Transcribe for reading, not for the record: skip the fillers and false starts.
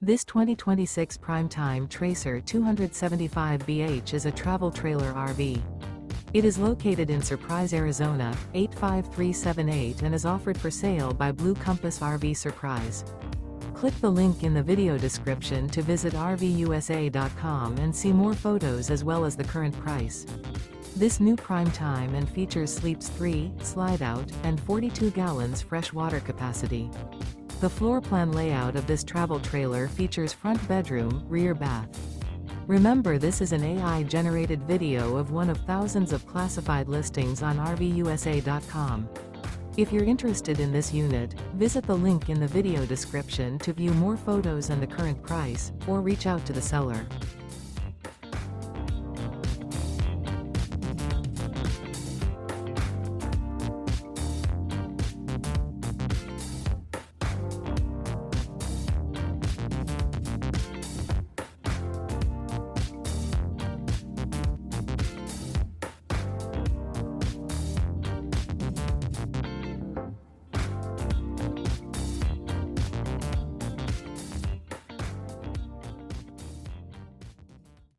This 2026 Primetime Tracer 275BH is a travel trailer RV. It is located in Surprise, Arizona, 85378 and is offered for sale by Blue Compass RV Surprise. Click the link in the video description to visit RVUSA.com and see more photos as well as the current price. This new Primetime and features sleeps 3, Slideout, and 42 gallons fresh water capacity. The floor plan layout of this travel trailer features front bedroom, rear bath. Remember, this is an AI-generated video of one of thousands of classified listings on RVUSA.com. If you're interested in this unit, visit the link in the video description to view more photos and the current price, or reach out to the seller.